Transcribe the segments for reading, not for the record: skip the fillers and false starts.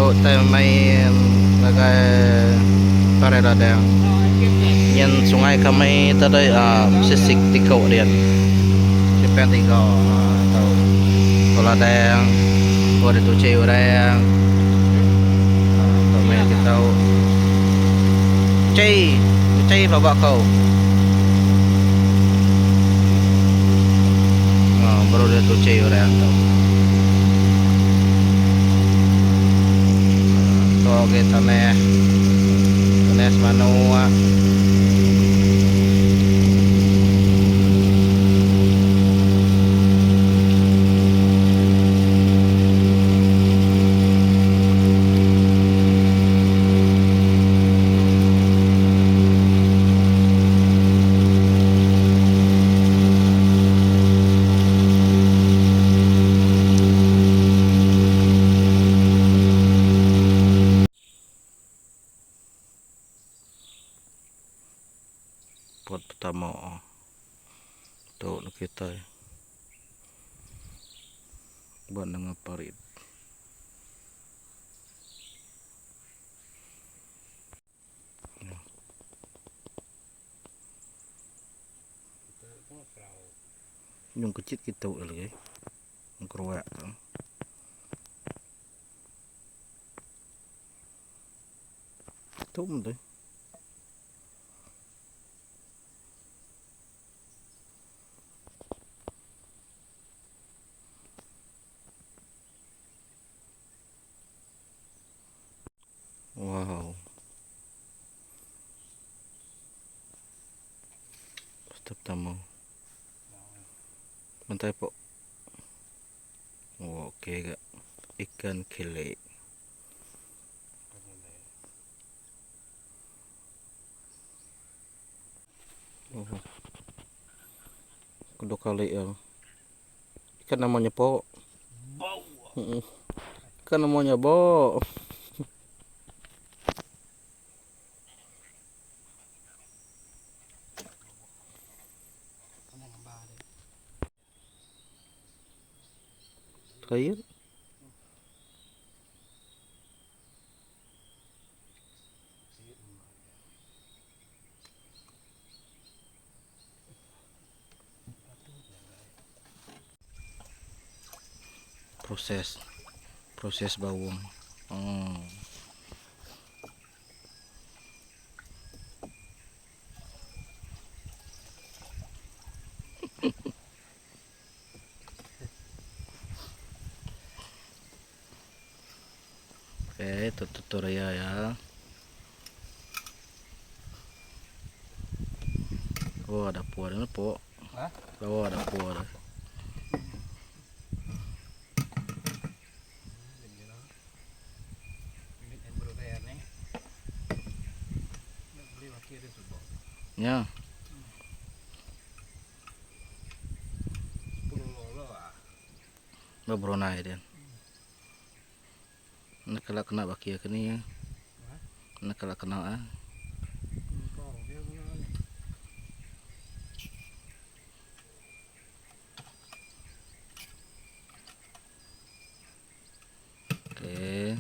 tahu tay may pare ada yang nyen sungai kami tadi sisik tikau dia siapa tikau tahu kalau ada yang ada tu cewek ada yang kami kita tahu cai bawa kau baru dia tu cewek ada yang tahu oke tanah semanua pot pertama untuk kita buat dengan parit yang kecil kita lagi keruak tum deh. Wow, step tamu mantai po. Oke gak ikan kele kedua kali ya ikan namanya po Baung. Ikan namanya bo kayu proses bawang oke tutorial ya oh ada puarnya po oh ada puar ya bebrona dia nak kalau kena bakia kini ya nak kalau kena oke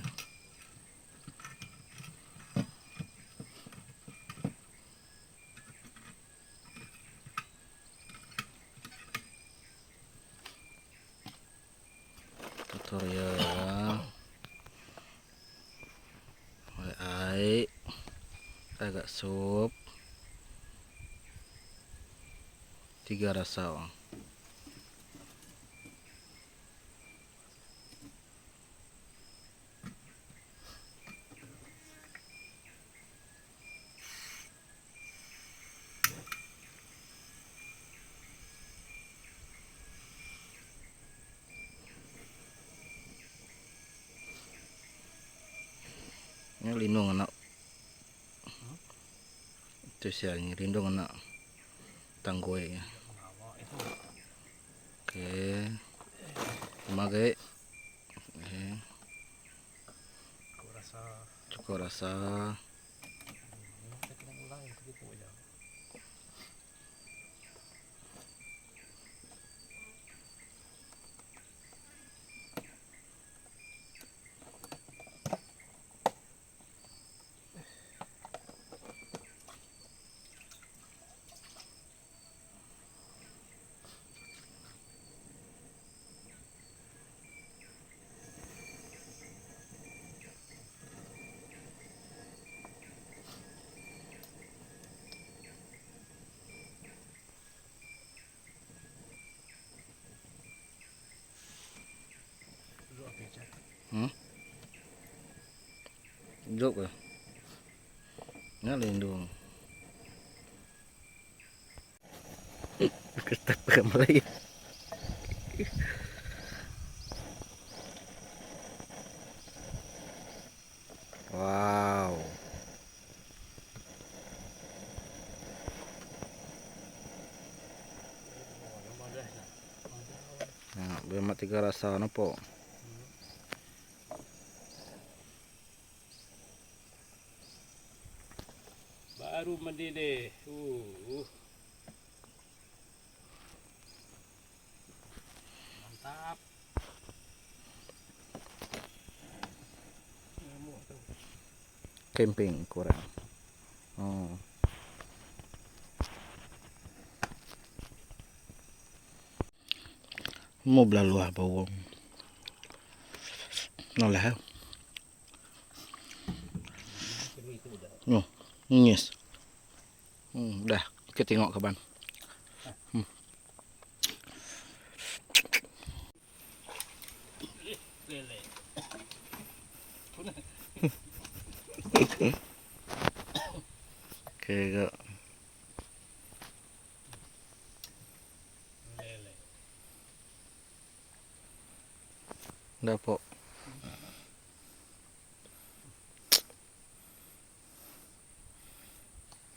tutorial ya air agak sup 3 rasa ini lindung anak itu siang lindung anak tanggoy ya. Oke magai cukup rasa Duduk ke? Nyalin dong. Kita kamera. Wow. Nah, bemat 3 rasa nopo. Baru mendidih. Mantap. Camping kurang. Oh. Mau belalu apa Baung? Noleh. Oh, yes. Dah, kita tengok kaban. Lele. Oke, kak. Lele. Dah, Pok.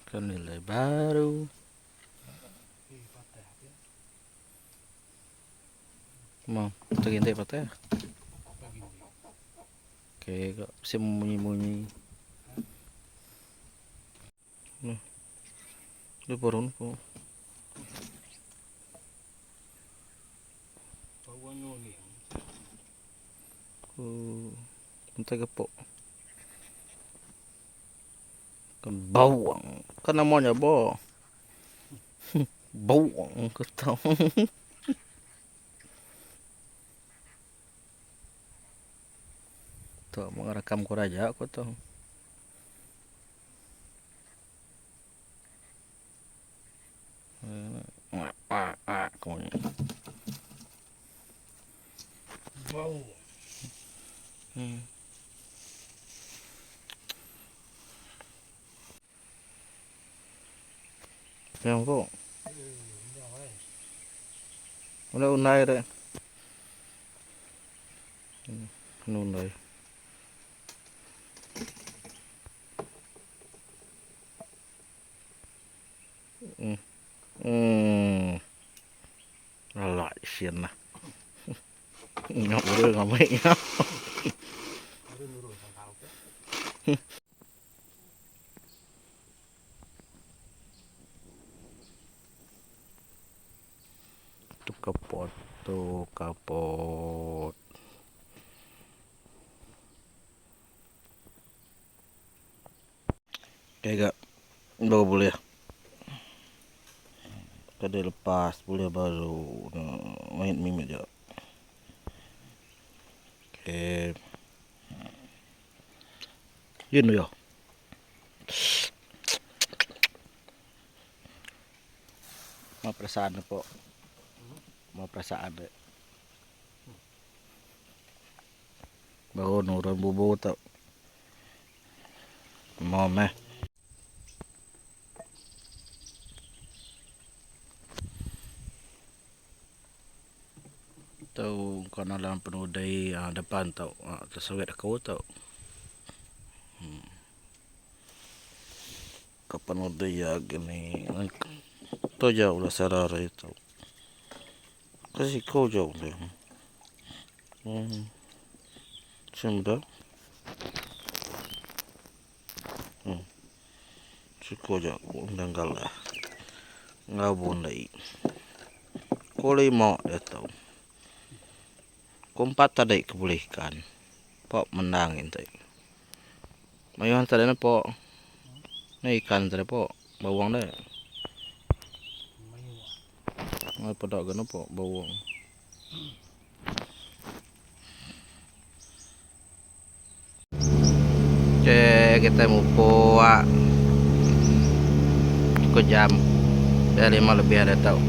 Kan nilai baru. Mau kita ganti patah. Oke, kak. Bisa munyi-munyi. Nah, dia baru po. Entah gepok. Kan bawang, kan namanya bo. Bawang ketau. Tuh mengerekam ku raja aku tuh. Kamu. Baung. Yang kok. Udah unai deh. Unai. Alah, isian lah. Ngọc đưa ngọc ấy ngọc. Tuh kapot. Kayak gak bawa boleh. Tadi lepas boleh baru main mimik aja. Oke. Yun ya. Mau perasaan po. Mau perasaan deh. Baru nurun bubu tau. Mau meh. Tahu kanalan penuh dari depan tau. Tersawit aku tau. Kapan udah ya gini. Tuh jauh lah sarara itu. Kasih kau jauh deh. Sudah. Suko jauh undang galah. Ngabun dai. Kolei mau dia tahu. Kumpat tadi kebolehkan. Pok menangin tadi. Mayuan tadi na po. Na ikan tadi po. Bawang deh. May padag na po. Bawang. Oke, kita mau puak. Cukup jam. Dari 5 lebih ada tahu.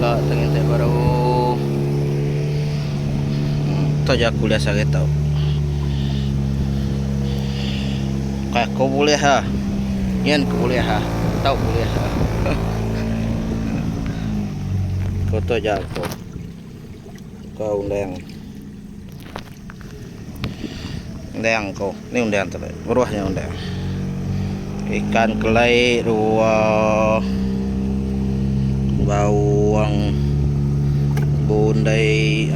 Kalau tengente baru tahu jak kuliah sakit tahu kayak kau boleh ha yan kau boleh ha tahu boleh ha kau tahu jak kau undang kau ini undang tu beruahnya undang ikan kelai dua bawang bundai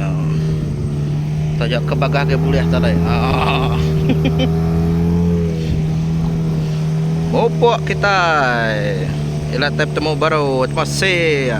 tajak ke bagah ke boleh tadi opok kita ialah tap temu baru terima kasih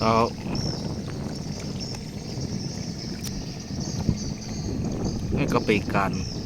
tahu ini kepikan